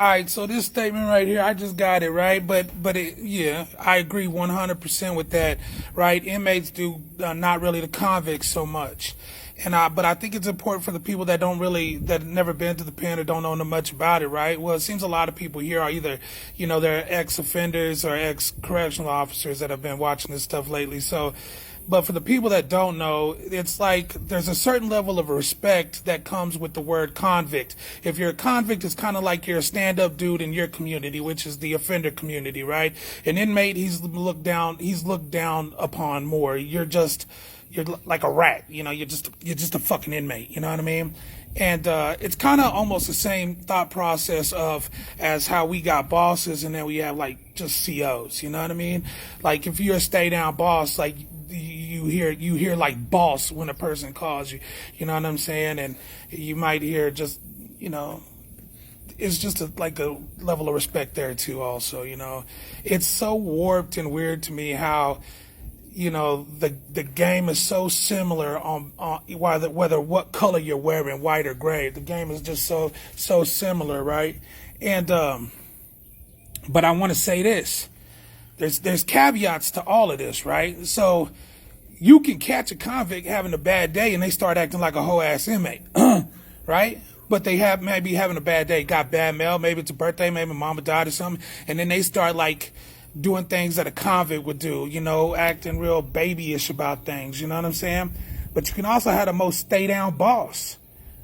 All right, so this statement right here, I just got it right, yeah, I agree 100% with that, right? Inmates do not really the convicts so much, but I think it's important for the people that don't really that have never been to the pen or don't know much about it, right? Well, it seems a lot of people here are either, they're ex-offenders or ex-correctional officers that have been watching this stuff lately, so. But for the people that don't know, it's like there's a certain level of respect that comes with the word convict. If you're a convict, it's kind of like you're a stand-up dude in your community, which is the offender community, right? An inmate, he's looked down upon more. You're like a rat, you're just a fucking inmate, you know what I mean? And it's kind of almost the same thought process as how we got bosses and then we have like just COs, you know what I mean? Like if you're a stay down boss, like you hear like boss when a person calls you, you know what I'm saying? And you might hear just, it's just like a level of respect there too also, It's so warped and weird to me how, the game is so similar on whether what color you're wearing, white or gray. The game is just so similar, right? And but I want to say this. There's caveats to all of this, right? So you can catch a convict having a bad day and they start acting like a whole ass inmate, right? But they maybe having a bad day, got bad mail, maybe it's a birthday, maybe mama died or something, and then they start like doing things that a convict would do, acting real babyish about things, you know what I'm saying? But you can also have the most stay down boss.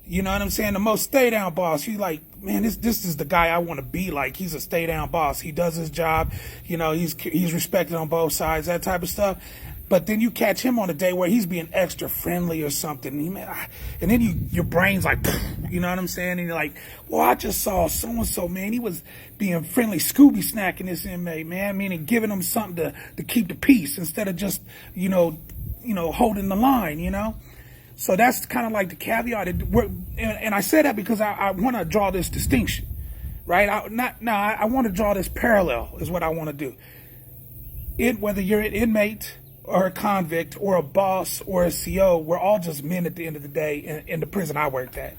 You know what I'm saying? The most stay down boss. He's like, man, this is the guy I want to be like. He's a stay down boss. He does his job. He's respected on both sides, that type of stuff. But then you catch him on a day where he's being extra friendly or something. And then your brain's like, you know what I'm saying? And you're like, well, I just saw so-and-so, man. He was being friendly, Scooby snacking this inmate, man. Meaning giving him something to keep the peace instead of just, holding the line, So that's kind of like the caveat. And I say that because I want to draw this distinction, right? I want to draw this parallel is what I want to do. Whether you're an inmate or a convict or a boss or a CO, we're all just men at the end of the day in the prison I worked at.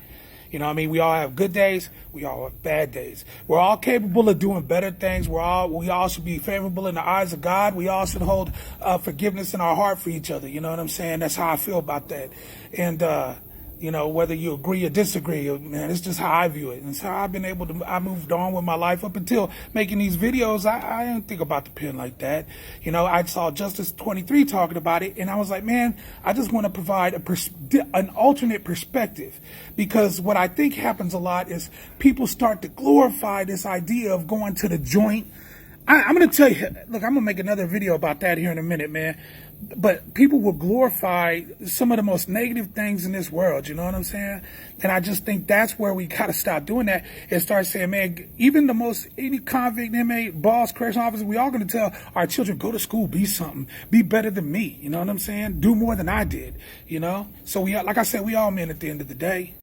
You know what I mean? We all have good days. We all have bad days. We're all capable of doing better things. We all should be favorable in the eyes of God. We all should hold forgiveness in our heart for each other. You know what I'm saying? That's how I feel about that. And, whether you agree or disagree, man, it's just how I view it. And it's how I've been I moved on with my life up until making these videos. I didn't think about the pen like that. I saw Justice 23 talking about it and I was like, man, I just want to provide an alternate perspective, because what I think happens a lot is people start to glorify this idea of going to the joint. I'm going to tell you, look, I'm going to make another video about that here in a minute, man. But people will glorify some of the most negative things in this world, you know what I'm saying? And I just think that's where we got to stop doing that and start saying, man, even any convict, inmate, boss, correctional officer, we all going to tell our children, go to school, be something, be better than me, you know what I'm saying? Do more than I did, So like I said, we all men at the end of the day.